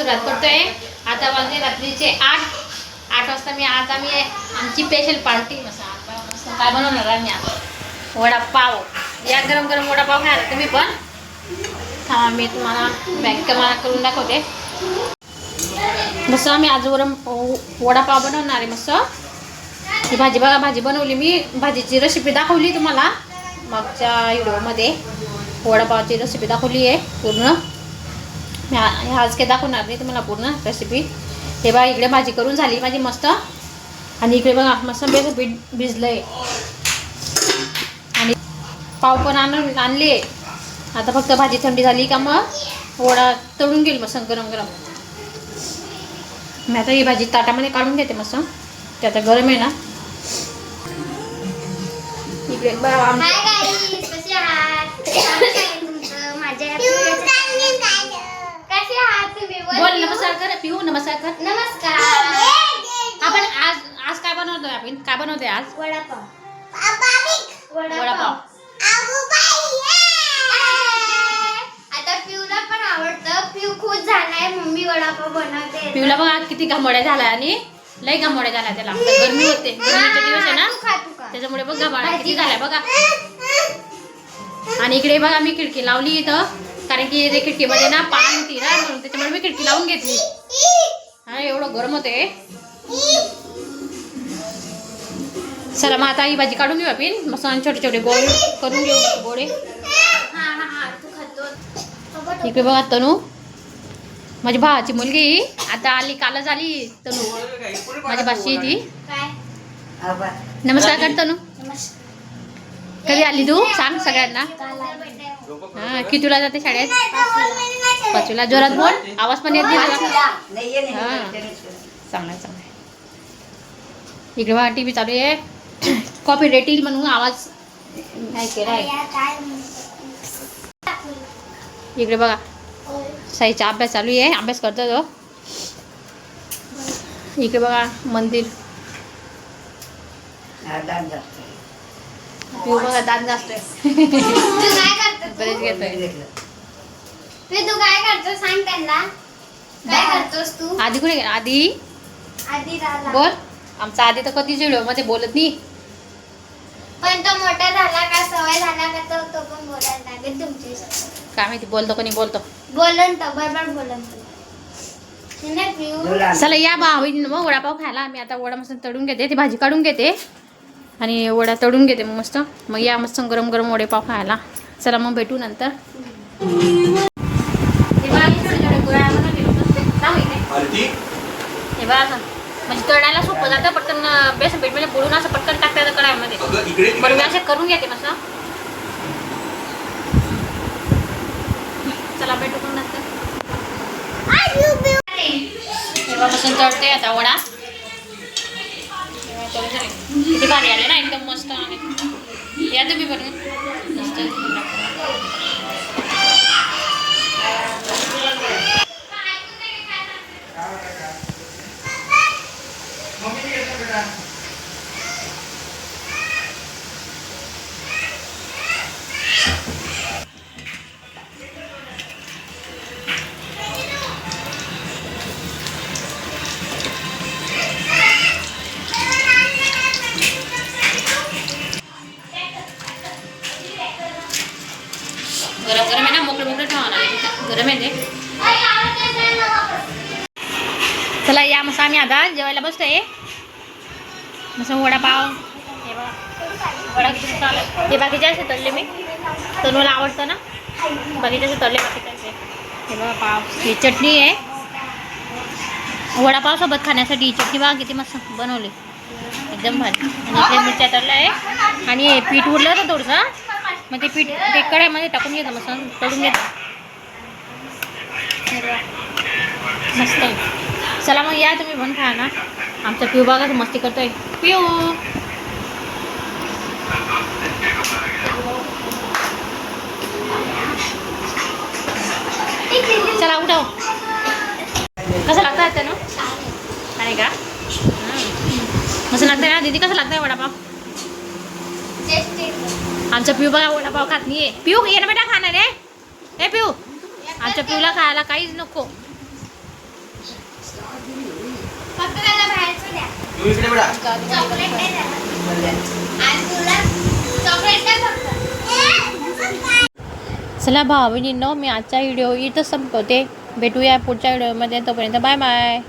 सुरुवात करतोय. आता वाजले रात्रीचे 8 वाजता. आम्ही आमची स्पेशल पार्टी मस्त काय बनवणार आहे मी आज वडापाव. या गरम गरम वडापाव खायला तुम्ही पण. हा मी तुम्हाला मला करून दाखवते. मस्त आम्ही आज वडापाव बनवणार आहे. मस्त ही भाजी बघा, भाजी बनवली मी. भाजीची रेसिपी दाखवली तुम्हाला मागच्या व्हिडिओमध्ये. वडापावची रेसिपी दाखवली आहे पूर्ण. मी आज काही दाखवणार नाही तुम्हाला पूर्ण रेसिपी. हे बघा इकडे भाजी करून झाली माझी मस्त. आणि इकडे बघा मस्त पीठ भिजलं आहे. आणि पाव पण आणले. आता फक्त भाजी थंडी झाली का मग वडा तळून घेईल मस्त गरम गरम. मी आता ही भाजी ताटामध्ये काढून घेते मस्त. ते आता गरम आहे ना. इकडे बोल नमस्कार कर पिऊ. नमस्कार कर. नमस्कार. आपण आज काय बनवतोय? आपण काय बनवतोय आज? वडापाव. वडापाव. आता पिऊला पण आवडतं. पिऊ खुश झालाय मम्मी वडापाव बनवते. पिऊला बघा किती घामोड्या झाल्या आणि लई घामोड्या झाल्या त्याला. गरमी होते, गरमीचे दिवस आहे ना त्याच्यामुळे बघ घामोड्या किती झाल्या बघा. आणि इकडे बघा मी खिडकी लावली इथं, कारण की ते खिडकीमध्ये ना पाणी होती ना म्हणून त्याच्यामुळे मी खिडकी लावून घेतली. हा एवढं गरम होते. चला मग आता ही भाजी काढून घेऊ आपण. मस्त छोटे छोटे गोळे करून घेऊ गोळे. इकडे बघा तनू माझी भावाची मुलगी आता आली. कालच आली तनू माझी भाची ती. नमस्कार कर तनू. कधी आली तू सांग सगळ्यांना. हा कितीला जाते शाळेत? 5वीला. जोरात बोल, आवाज पण येत नाही तुला. हा चांगला चांगला. इकडे बघा टी व्ही चालू आहे. कॉपी रेट येईल म्हणून आवाज नाही केला आहे. इकडे बघा साईचा अभ्यास चालू आहे, अभ्यास करतो तो. इकडे बघा मंदिर. पिऊ बघा दात जास्तोय. बरेच घेतोय. तू काय करतो सांग त्यांना. काय करतोस तू? आधी कुठे गेला? आधी बोल. आमचा आधी तर कधीच व्हिडिओ मध्ये बोलत नाही. पण तो मोठा झाला का सवय झाला का तो पण बोलायला लागेल तुमची. काय माहिती बोलतो कोणी बोलतो. बोलन तो बरोबर बोलन. चला या भावी मग वडापाव खायला. मी आता वडा मस्त तळून घेते, ती भाजी काढून घेते आणि वडा तळून घेते मस्त. मग या मस्त गरम गरम वडेपाव खायला. चला मग भेटू नंतर. हे बघा म्हणजे तळायला सोपं जातं. पटकन बेसन पीठ मध्ये बुडून असं पटकन टाकतात कढाईमध्ये. बरं मी असे करून घेते मस्त. चला भेटू पण नंतर. तेव्हा पासून तळते आता वडा. किती भारी आले ना एकदम मस्त. या तुम्ही बनवून मस्त. गरम गरम आहे ना, मोकळं मोकळं ठेवा ना. गरम आहे ते. चला या मस्त आम्ही आता जेवायला बसतोय. मस्त वडापाव. हे बघा वडा किती मस्त आला. हे बाकीचे असे तळले मी. तनूला आवडतं ना बाकीचे असे तळले. बाकीचे हे बघा पाव. ही चटणी आहे वडापाव सोबत खाण्यासाठी. ही चटणी बघा किती मस्त बनवली एकदम भारी. आणि इकडे मिरच्या तळल्या आहे. आणि हे पीठ उरलं होतं थोडंसं, मग ते पीठ ते कढईमध्ये टाकून घेतो मस्त तळून घेतो मस्त. चला मग या तुम्ही पण खा ना. आमचा पिऊ बघा मस्ती करतोय. पिऊ चला उठाव. कसं लागतं त्यानं आणि का कसं लागतंय ना दीदी? कसं लागतंय वडापाव? आमचा पिऊ बघा वडापाव खात नाहीये. पिऊ ये ना बेटा खाणार आहे. हे पिऊ आमच्या पिऊला खायला काहीच नको. फक्त त्याला बाहेरचं द्या. तू इकडे बघा. चॉकलेट नाही द्या. आणि तुला चॉकलेट द्या फक्त. चला भाऊ बहिणींनो, मी आजचा व्हिडिओ इथं संपवते. भेटूया पुढच्या व्हिडिओमध्ये. तोपर्यंत बाय बाय.